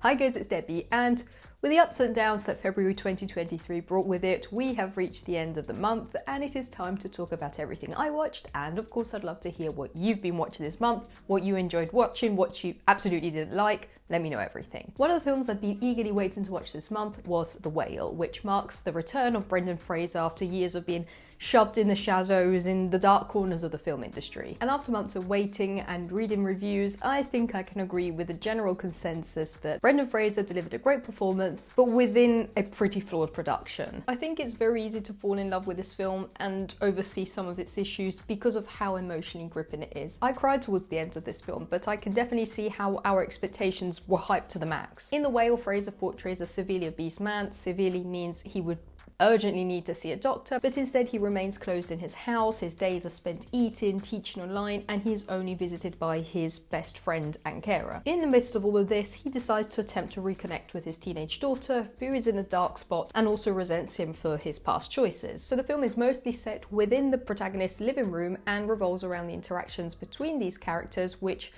Hi guys, it's Debbie, and with the ups and downs that February 2023 brought with it, we have reached the end of the month and it is time to talk about everything I watched, and of course I'd love to hear what you've been watching this month, what you enjoyed watching, what you absolutely didn't like. Let me know everything. One of the films I'd been eagerly waiting to watch this month was The Whale, which marks the return of Brendan Fraser after years of being shoved in the shadows in the dark corners of the film industry. And after months of waiting and reading reviews, I think I can agree with the general consensus that Brendan Fraser delivered a great performance, but within a pretty flawed production. I think it's very easy to fall in love with this film and oversee some of its issues because of how emotionally gripping it is. I cried towards the end of this film, but I can definitely see how our expectations were hyped to the max. In The Whale, Fraser portrays a severely obese man. Severely means he would urgently need to see a doctor, but instead he remains closed in his house. His days are spent eating, teaching online, and he is only visited by his best friend and carer. In the midst of all of this, he decides to attempt to reconnect with his teenage daughter, who is in a dark spot and also resents him for his past choices. So the film is mostly set within the protagonist's living room and revolves around the interactions between these characters, which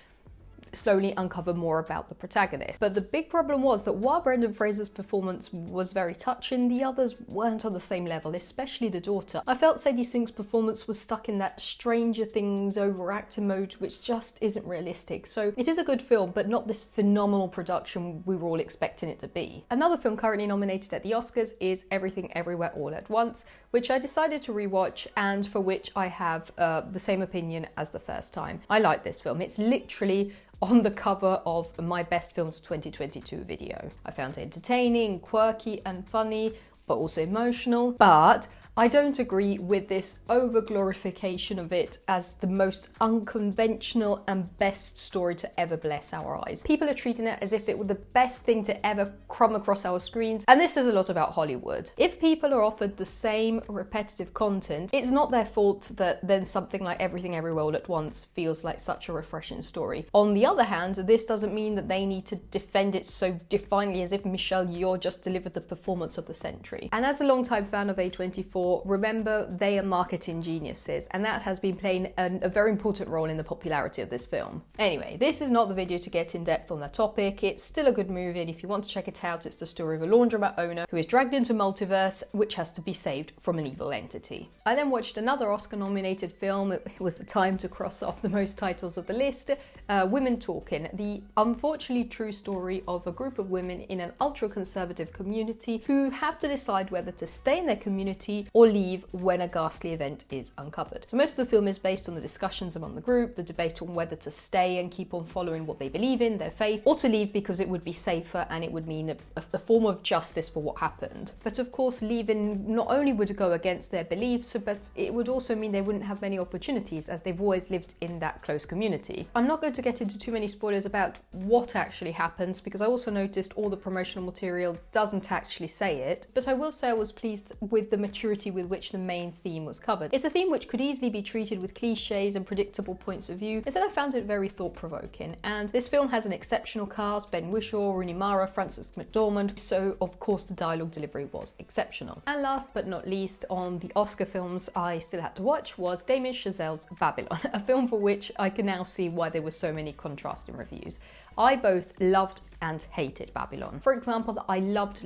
slowly uncover more about the protagonist. But the big problem was that while Brendan Fraser's performance was very touching, the others weren't on the same level, especially the daughter. I felt Sadie Sink's performance was stuck in that Stranger Things overacting mode, which just isn't realistic. So it is a good film, but not this phenomenal production we were all expecting it to be. Another film currently nominated at the Oscars is Everything Everywhere All at Once, which I decided to rewatch and for which I have the same opinion as the first time. I like this film. It's literally on the cover of my Best Films of 2022 video. I found it entertaining, quirky and funny, but also emotional. But I don't agree with this over-glorification of it as the most unconventional and best story to ever bless our eyes. People are treating it as if it were the best thing to ever crumb across our screens, and this says a lot about Hollywood. If people are offered the same repetitive content, it's not their fault that then something like Everything Everywhere All at Once feels like such a refreshing story. On the other hand, this doesn't mean that they need to defend it so defiantly as if Michelle Yeoh just delivered the performance of the century. And as a longtime fan of A24, remember, they are marketing geniuses, and that has been playing a very important role in the popularity of this film. Anyway, this is not the video to get in depth on that topic. It's still a good movie, and if you want to check it out, it's the story of a laundromat owner who is dragged into multiverse, which has to be saved from an evil entity. I then watched another Oscar-nominated film. It was the time to cross off the most titles of the list, Women Talking, the unfortunately true story of a group of women in an ultra-conservative community who have to decide whether to stay in their community or leave when a ghastly event is uncovered. So most of the film is based on the discussions among the group, the debate on whether to stay and keep on following what they believe in, their faith, or to leave because it would be safer and it would mean a form of justice for what happened. But of course, leaving not only would go against their beliefs, but it would also mean they wouldn't have many opportunities as they've always lived in that close community. I'm not going to get into too many spoilers about what actually happens because I also noticed all the promotional material doesn't actually say it, but I will say I was pleased with the maturity with which the main theme was covered. It's a theme which could easily be treated with cliches and predictable points of view. Instead, I found it very thought-provoking, and this film has an exceptional cast: Ben Whishaw, Rooney Mara, Frances McDormand, so of course the dialogue delivery was exceptional. And last but not least, on the Oscar films I still had to watch was Damien Chazelle's Babylon, a film for which I can now see why there were so many contrasting reviews. I both loved and hated Babylon. For example, I loved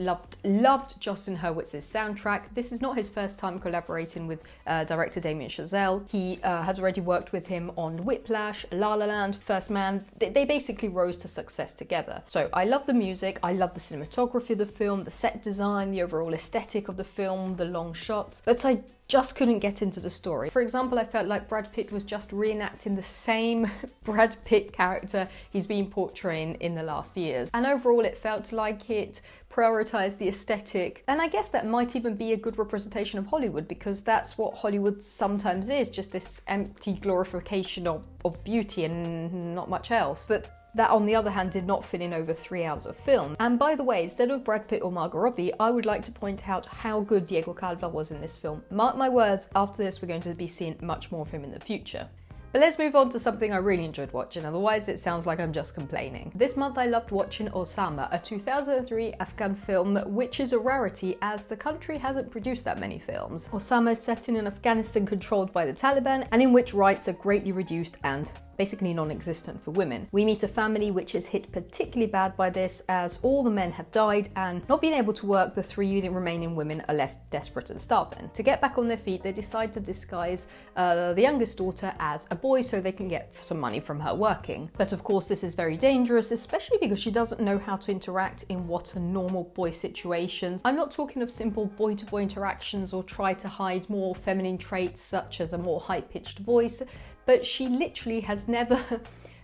Justin Hurwitz's soundtrack. This is not his first time collaborating with director Damien Chazelle. He has already worked with him on Whiplash, La La Land, First Man. They basically rose to success together. So I love the music, I love the cinematography of the film, the set design, the overall aesthetic of the film, the long shots, but I just couldn't get into the story. For example, I felt like Brad Pitt was just reenacting the same Brad Pitt character he's been portraying in the last years. And overall, it felt like it prioritized the aesthetic. And I guess that might even be a good representation of Hollywood, because that's what Hollywood sometimes is, just this empty glorification of beauty and not much else. But that, on the other hand, did not fit in over 3 hours of film. And by the way, instead of Brad Pitt or Margot Robbie, I would like to point out how good Diego Calva was in this film. Mark my words, after this we're going to be seeing much more of him in the future. But let's move on to something I really enjoyed watching, otherwise it sounds like I'm just complaining. This month I loved watching Osama, a 2003 Afghan film, which is a rarity as the country hasn't produced that many films. Osama is set in an Afghanistan controlled by the Taliban and in which rights are greatly reduced and basically non-existent for women. We meet a family which is hit particularly bad by this, as all the men have died, and not being able to work, the 3 remaining women are left desperate and starving. To get back on their feet, they decide to disguise the youngest daughter as a boy so they can get some money from her working. But of course this is very dangerous, especially because she doesn't know how to interact in what are normal boy situations. I'm not talking of simple boy-to-boy interactions or try to hide more feminine traits such as a more high-pitched voice, but she literally has never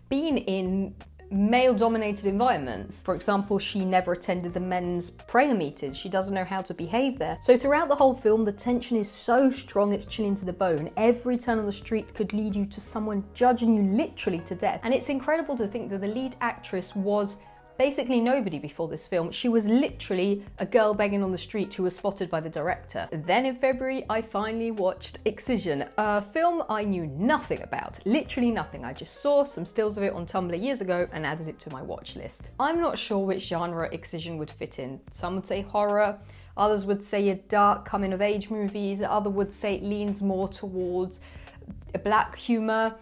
been in male-dominated environments. For example, she never attended the men's prayer meetings. She doesn't know how to behave there. So throughout the whole film, the tension is so strong it's chilling to the bone. Every turn on the street could lead you to someone judging you literally to death. And it's incredible to think that the lead actress was basically nobody before this film. She was literally a girl begging on the street who was spotted by the director. Then in February, I finally watched Excision, a film I knew nothing about, literally nothing. I just saw some stills of it on Tumblr years ago and added it to my watch list. I'm not sure which genre Excision would fit in. Some would say horror, others would say a dark coming of age movies, others would say it leans more towards a black humor.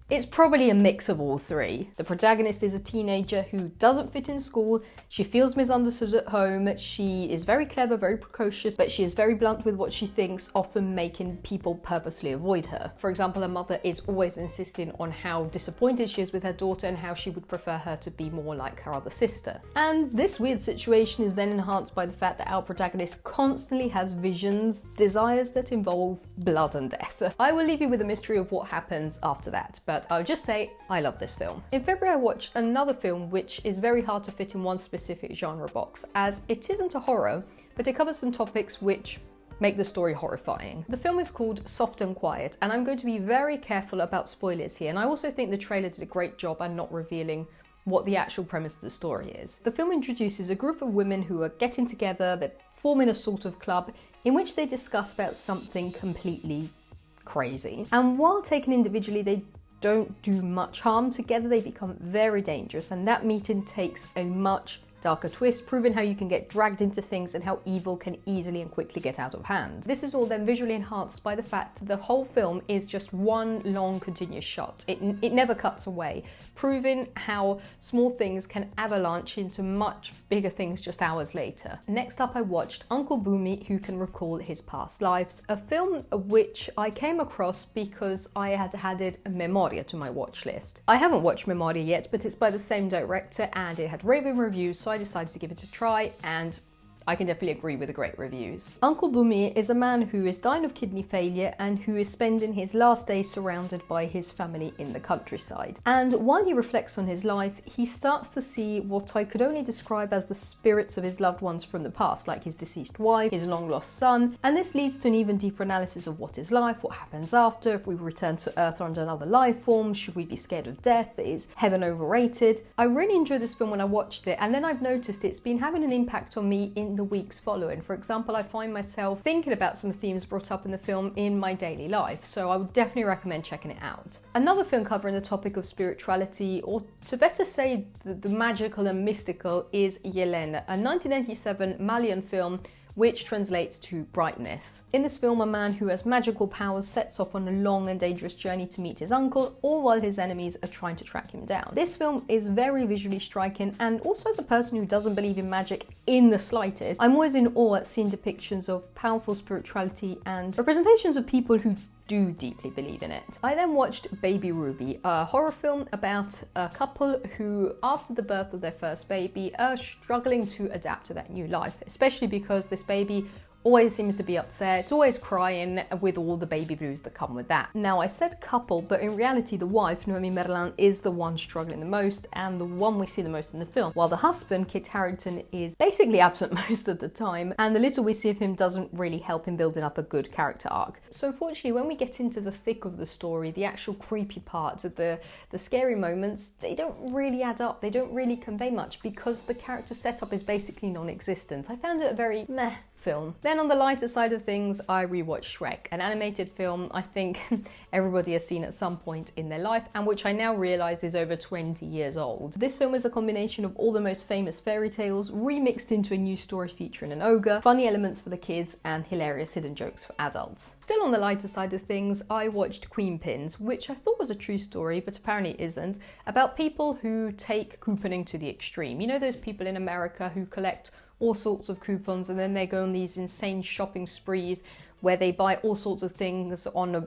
It's probably a mix of all three. The protagonist is a teenager who doesn't fit in school, she feels misunderstood at home, she is very clever, very precocious, but she is very blunt with what she thinks, often making people purposely avoid her. For example, her mother is always insisting on how disappointed she is with her daughter and how she would prefer her to be more like her other sister. And this weird situation is then enhanced by the fact that our protagonist constantly has visions, desires that involve blood and death. I will leave you with the mystery of what happens after that, but I'll just say I love this film. In February I watched another film which is very hard to fit in one specific genre box, as it isn't a horror, but it covers some topics which make the story horrifying. The film is called Soft and Quiet, and I'm going to be very careful about spoilers here, and I also think the trailer did a great job at not revealing what the actual premise of the story is. The film introduces a group of women who are getting together, they're forming a sort of club in which they discuss about something completely crazy. And while taken individually, they don't do much harm. Together they become very dangerous, and that meeting takes a much darker twist, proving how you can get dragged into things and how evil can easily and quickly get out of hand. This is all then visually enhanced by the fact that the whole film is just one long continuous shot. It never cuts away, proving how small things can avalanche into much bigger things just hours later. Next up I watched Uncle Boomi, Who Can Recall His Past Lives, a film which I came across because I had added Memoria to my watch list. I haven't watched Memoria yet, but it's by the same director and it had raving reviews, so I decided to give it a try, and I can definitely agree with the great reviews. Uncle Boomi is a man who is dying of kidney failure and who is spending his last days surrounded by his family in the countryside. And while he reflects on his life, he starts to see what I could only describe as the spirits of his loved ones from the past, like his deceased wife, his long lost son, and this leads to an even deeper analysis of what is life, what happens after, if we return to Earth under another life form, should we be scared of death, is heaven overrated? I really enjoyed this film when I watched it, and then I've noticed it's been having an impact on me in the weeks following. For example, I find myself thinking about some themes brought up in the film in my daily life, so I would definitely recommend checking it out. Another film covering the topic of spirituality, or to better say the magical and mystical, is Yelena, a 1997 Malian film which translates to brightness. In this film, a man who has magical powers sets off on a long and dangerous journey to meet his uncle, all while his enemies are trying to track him down. This film is very visually striking, and also as a person who doesn't believe in magic in the slightest, I'm always in awe at seeing depictions of powerful spirituality and representations of people who do deeply believe in it. I then watched Baby Ruby, a horror film about a couple who, after the birth of their first baby, are struggling to adapt to that new life, especially because this baby always seems to be upset, always crying, with all the baby blues that come with that. Now, I said couple, but in reality the wife, Noemi Merlan, is the one struggling the most and the one we see the most in the film, while the husband, Kit Harington, is basically absent most of the time, and the little we see of him doesn't really help in building up a good character arc. So unfortunately, when we get into the thick of the story, the actual creepy parts of the scary moments, they don't really add up, they don't really convey much because the character setup is basically non-existent. I found it a very meh film. Then on the lighter side of things, I rewatched Shrek, an animated film I think everybody has seen at some point in their life, and which I now realise is over 20 years old. This film is a combination of all the most famous fairy tales remixed into a new story featuring an ogre, funny elements for the kids, and hilarious hidden jokes for adults. Still on the lighter side of things, I watched Queen Pins, which I thought was a true story, but apparently isn't, about people who take couponing to the extreme. You know those people in America who collect all sorts of coupons and then they go on these insane shopping sprees where they buy all sorts of things on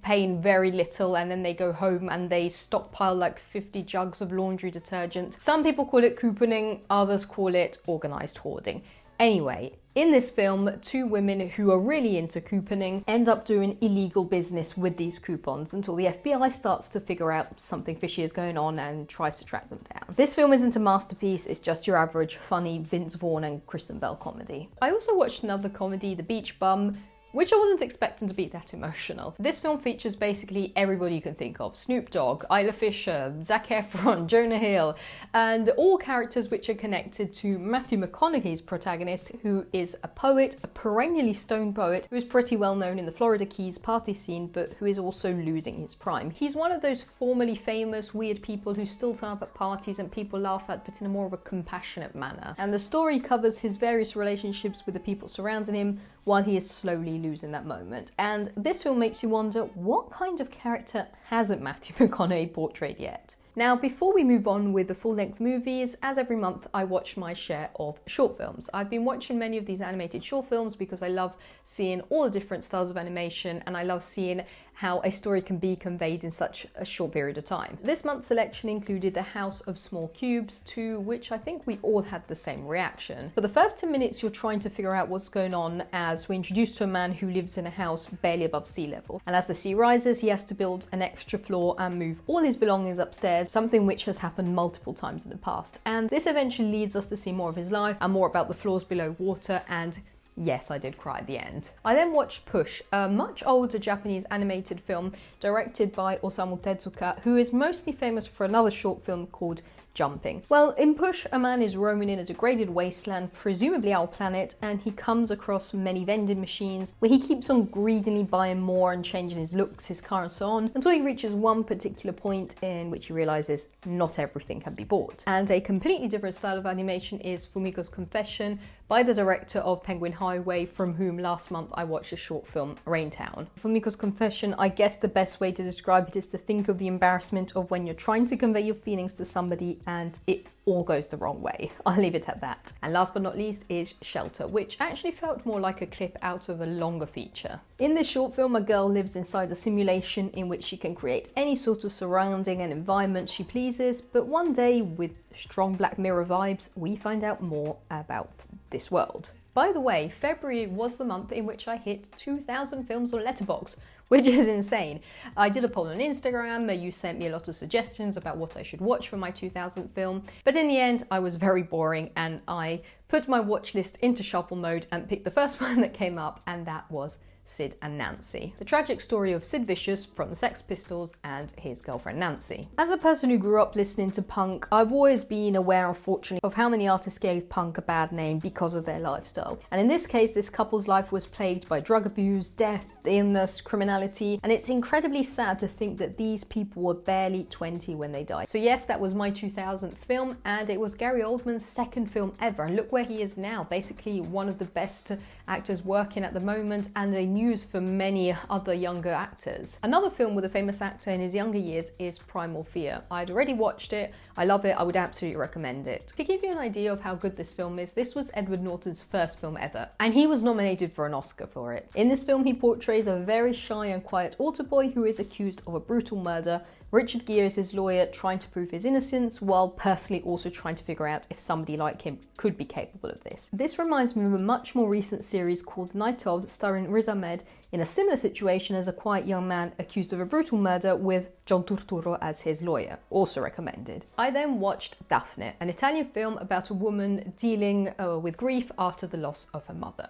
paying very little, and then they go home and they stockpile like 50 jugs of laundry detergent. Some people call it couponing, others call it organised hoarding. Anyway, in this film, two women who are really into couponing end up doing illegal business with these coupons until the FBI starts to figure out something fishy is going on and tries to track them down. This film isn't a masterpiece, it's just your average funny Vince Vaughn and Kristen Bell comedy. I also watched another comedy, The Beach Bum, which I wasn't expecting to be that emotional. This film features basically everybody you can think of. Snoop Dogg, Isla Fisher, Zac Efron, Jonah Hill, and all characters which are connected to Matthew McConaughey's protagonist, who is a poet, a perennially stoned poet, who is pretty well known in the Florida Keys party scene, but who is also losing his prime. He's one of those formerly famous weird people who still turn up at parties and people laugh at, but in a more of a compassionate manner. And the story covers his various relationships with the people surrounding him, while he is slowly losing that moment. And this film makes you wonder, what kind of character hasn't Matthew McConaughey portrayed yet? Now, before we move on with the full-length movies, as every month I watch my share of short films. I've been watching many of these animated short films because I love seeing all the different styles of animation, and I love seeing how a story can be conveyed in such a short period of time. This month's selection included The House of Small Cubes, to which I think we all had the same reaction. For the first 10 minutes, you're trying to figure out what's going on as we're introduced to a man who lives in a house barely above sea level. And as the sea rises, he has to build an extra floor and move all his belongings upstairs, something which has happened multiple times in the past. And this eventually leads us to see more of his life and more about the floors below water, and yes, I did cry at the end. I then watched Push, a much older Japanese animated film directed by Osamu Tezuka, who is mostly famous for another short film called Jumping. Well, in Push, a man is roaming in a degraded wasteland, presumably our planet, and he comes across many vending machines where he keeps on greedily buying more and changing his looks, his car and so on, until he reaches one particular point in which he realizes not everything can be bought. And a completely different style of animation is Fumiko's Confession, by the director of Penguin Highway, from whom last month I watched a short film, Raintown. Fumiko's Confession, I guess the best way to describe it is to think of the embarrassment of when you're trying to convey your feelings to somebody and it all goes the wrong way. I'll leave it at that. And last but not least is Shelter, which actually felt more like a clip out of a longer feature. In this short film, a girl lives inside a simulation in which she can create any sort of surrounding and environment she pleases, but one day, with strong Black Mirror vibes, we find out more about this world. By the way, February was the month in which I hit 2,000 films on Letterboxd, which is insane. I did a poll on Instagram, you sent me a lot of suggestions about what I should watch for my 2000th film, but in the end I was very boring and I put my watch list into shuffle mode and picked the first one that came up, and that was Sid and Nancy, the tragic story of Sid Vicious from the Sex Pistols and his girlfriend Nancy. As a person who grew up listening to punk, I've always been aware, unfortunately, of how many artists gave punk a bad name because of their lifestyle. And in this case, this couple's life was plagued by drug abuse, death, illness, criminality, and it's incredibly sad to think that these people were barely 20 when they died. So yes, that was my 2000th film, and it was Gary Oldman's second film ever, and look where he is now, basically one of the best actors working at the moment and a muse for many other younger actors. Another film with a famous actor in his younger years is Primal Fear. I'd already watched it, I love it, I would absolutely recommend it. To give you an idea of how good this film is, this was Edward Norton's first film ever, and he was nominated for an Oscar for it. In this film, he portrays a very shy and quiet altar boy who is accused of a brutal murder. Richard Gere is his lawyer, trying to prove his innocence, while personally also trying to figure out if somebody like him could be capable of this. This reminds me of a much more recent series called Night Of, starring Riz Ahmed, in a similar situation as a quiet young man accused of a brutal murder with John Turturro as his lawyer. Also recommended. I then watched Daphne, an Italian film about a woman dealing with grief after the loss of her mother.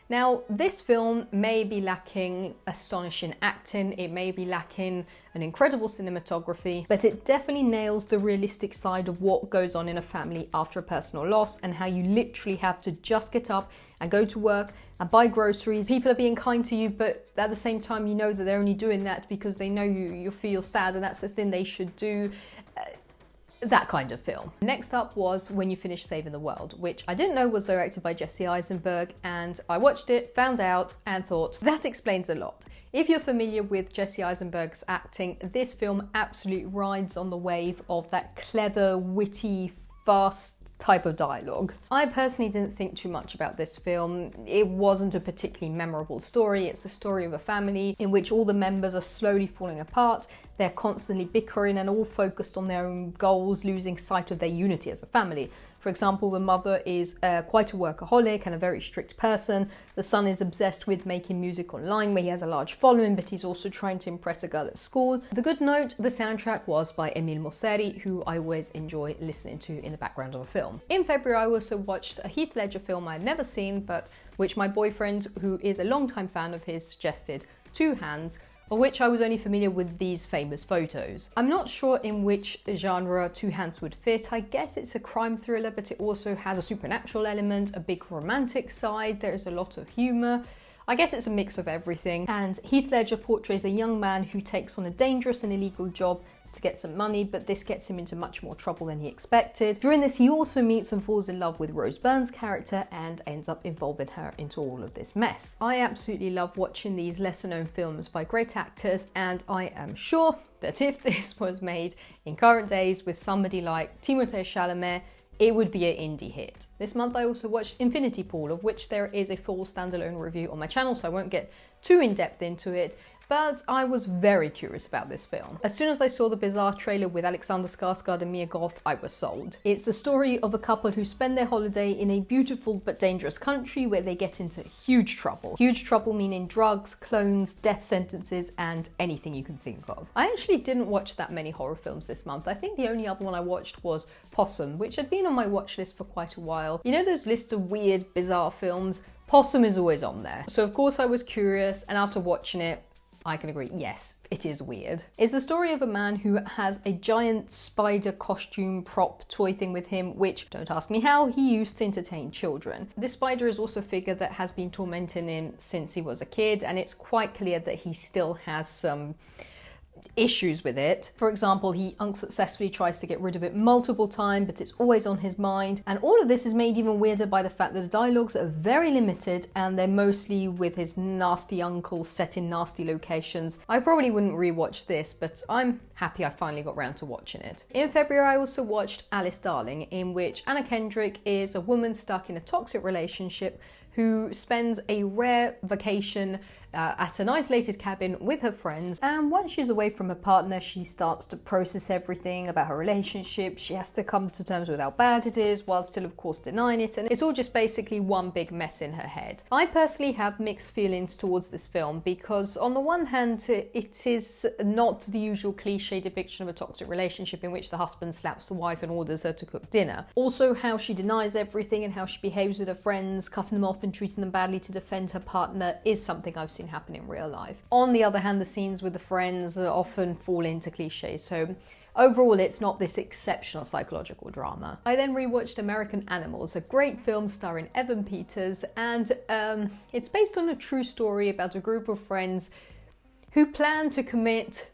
Now, this film may be lacking astonishing acting, it may be lacking an incredible cinematography, but it definitely nails the realistic side of what goes on in a family after a personal loss and how you literally have to just get up and go to work and buy groceries. People are being kind to you, but at the same time, you know that they're only doing that because they know you feel sad and that's the thing they should do. That kind of film. Next up was When You Finish Saving the World, which I didn't know was directed by Jesse Eisenberg, and I watched it, found out, and thought, that explains a lot. If you're familiar with Jesse Eisenberg's acting, this film absolutely rides on the wave of that clever, witty, fast type of dialogue. I personally didn't think too much about this film. It wasn't a particularly memorable story. It's the story of a family in which all the members are slowly falling apart. They're constantly bickering and all focused on their own goals, losing sight of their unity as a family. For example, the mother is quite a workaholic and a very strict person. The son is obsessed with making music online where he has a large following, but he's also trying to impress a girl at school. The good note, the soundtrack was by Emile Mosseri, who I always enjoy listening to in the background of a film. In February, I also watched a Heath Ledger film I'd never seen, but which my boyfriend, who is a longtime fan of his, suggested, Two Hands, of which I was only familiar with these famous photos. I'm not sure in which genre Two Hands would fit. I guess it's a crime thriller, but it also has a supernatural element, a big romantic side, there's a lot of humour. I guess it's a mix of everything. And Heath Ledger portrays a young man who takes on a dangerous and illegal job to get some money, but this gets him into much more trouble than he expected. During this, he also meets and falls in love with Rose Byrne's character and ends up involving her into all of this mess. I absolutely love watching these lesser known films by great actors, and I am sure that if this was made in current days with somebody like Timothée Chalamet, it would be an indie hit. This month I also watched Infinity Pool, of which there is a full standalone review on my channel, so I won't get too in depth into it. But I was very curious about this film. As soon as I saw the bizarre trailer with Alexander Skarsgård and Mia Goth, I was sold. It's the story of a couple who spend their holiday in a beautiful but dangerous country where they get into huge trouble. Huge trouble meaning drugs, clones, death sentences, and anything you can think of. I actually didn't watch that many horror films this month. I think the only other one I watched was Possum, which had been on my watch list for quite a while. You know those lists of weird, bizarre films? Possum is always on there. So of course I was curious, and after watching it, I can agree, yes, it is weird. It's the story of a man who has a giant spider costume prop toy thing with him, which, don't ask me how, he used to entertain children. This spider is also a figure that has been tormenting him since he was a kid, and it's quite clear that he still has some issues with it. For example, he unsuccessfully tries to get rid of it multiple times, but it's always on his mind. And all of this is made even weirder by the fact that the dialogues are very limited and they're mostly with his nasty uncle set in nasty locations. I probably wouldn't rewatch this, but I'm happy I finally got round to watching it. In February, I also watched Alice Darling, in which Anna Kendrick is a woman stuck in a toxic relationship who spends a rare vacation at an isolated cabin with her friends, and once she's away from her partner, she starts to process everything about her relationship. She has to come to terms with how bad it is, while still of course denying it, and it's all just basically one big mess in her head. I personally have mixed feelings towards this film because on the one hand, it is not the usual cliche depiction of a toxic relationship in which the husband slaps the wife and orders her to cook dinner. Also, how she denies everything and how she behaves with her friends, cutting them off and treating them badly to defend her partner, is something I've seen happen in real life. On the other hand, the scenes with the friends often fall into cliches, so overall it's not this exceptional psychological drama. I then rewatched American Animals, a great film starring Evan Peters, and it's based on a true story about a group of friends who plan to commit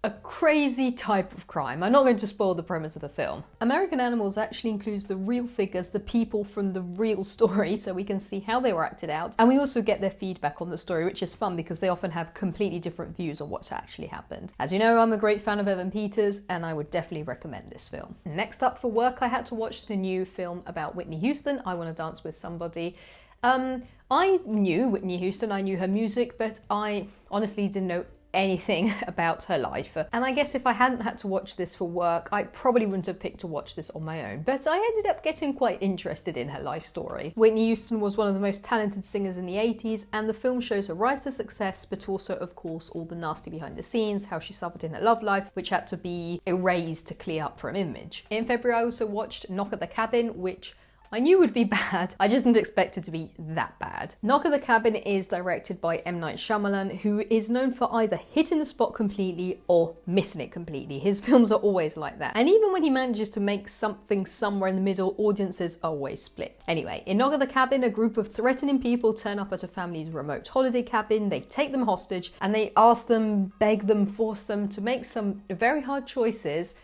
a crazy type of crime. I'm not going to spoil the premise of the film. American Animals actually includes the real figures, the people from the real story, so we can see how they were acted out. And we also get their feedback on the story, which is fun because they often have completely different views on what's actually happened. As you know, I'm a great fan of Evan Peters, and I would definitely recommend this film. Next up for work, I had to watch the new film about Whitney Houston, I Want to Dance with Somebody. I knew Whitney Houston, I knew her music, but I honestly didn't know anything about her life. And I guess if I hadn't had to watch this for work, I probably wouldn't have picked to watch this on my own. But I ended up getting quite interested in her life story. Whitney Houston was one of the most talented singers in the 80s, and the film shows her rise to success, but also, of course, all the nasty behind the scenes, how she suffered in her love life, which had to be erased to clear up her image. In February, I also watched Knock at the Cabin, which I knew it would be bad, I just didn't expect it to be that bad. Knock at the Cabin is directed by M. Night Shyamalan, who is known for either hitting the spot completely or missing it completely. His films are always like that. And even when he manages to make something somewhere in the middle, audiences are always split. Anyway, in Knock at the Cabin, a group of threatening people turn up at a family's remote holiday cabin, they take them hostage, and they ask them, beg them, force them to make some very hard choices,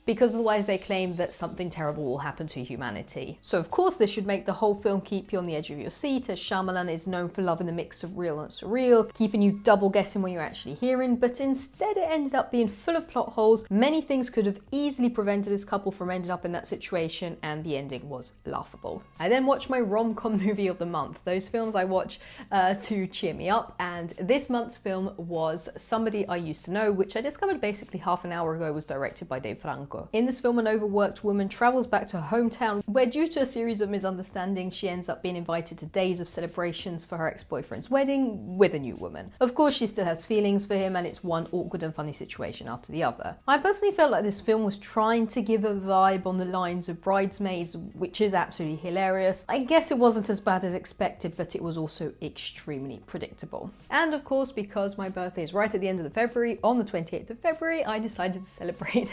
because otherwise they claim that something terrible will happen to humanity. So of course this should make the whole film keep you on the edge of your seat, as Shyamalan is known for loving the mix of real and surreal, keeping you double guessing when you're actually hearing, but instead it ended up being full of plot holes. Many things could have easily prevented this couple from ending up in that situation, and the ending was laughable. I then watched my rom-com movie of the month, those films I watch to cheer me up, and this month's film was Somebody I Used to Know, which I discovered basically half an hour ago was directed by Dave Franco. In this film, an overworked woman travels back to her hometown where, due to a series of misunderstandings, she ends up being invited to days of celebrations for her ex-boyfriend's wedding with a new woman. Of course, she still has feelings for him, and it's one awkward and funny situation after the other. I personally felt like this film was trying to give a vibe on the lines of Bridesmaids, which is absolutely hilarious. I guess it wasn't as bad as expected, but it was also extremely predictable. And of course, because my birthday is right at the end of February, on the 28th of February, I decided to celebrate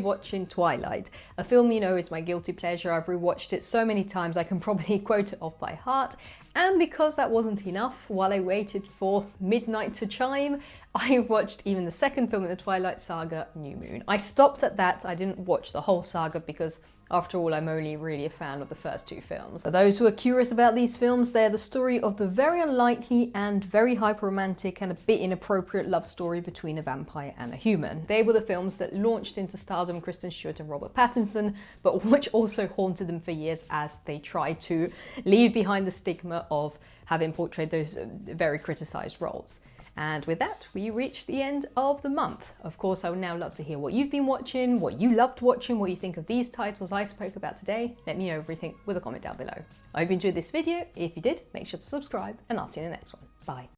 watching Twilight. A film you know is my guilty pleasure. I've rewatched it so many times I can probably quote it off by heart. And because that wasn't enough, while I waited for midnight to chime, I watched even the second film in the Twilight saga, New Moon. I stopped at that. I didn't watch the whole saga because, after all, I'm only really a fan of the first two films. For those who are curious about these films, they're the story of the very unlikely and very hyper-romantic and a bit inappropriate love story between a vampire and a human. They were the films that launched into stardom Kristen Stewart and Robert Pattinson, but which also haunted them for years as they tried to leave behind the stigma of having portrayed those very criticised roles. And with that, we reach the end of the month. Of course, I would now love to hear what you've been watching, what you loved watching, what you think of these titles I spoke about today. Let me know everything with a comment down below. I hope you enjoyed this video. If you did, make sure to subscribe, and I'll see you in the next one. Bye.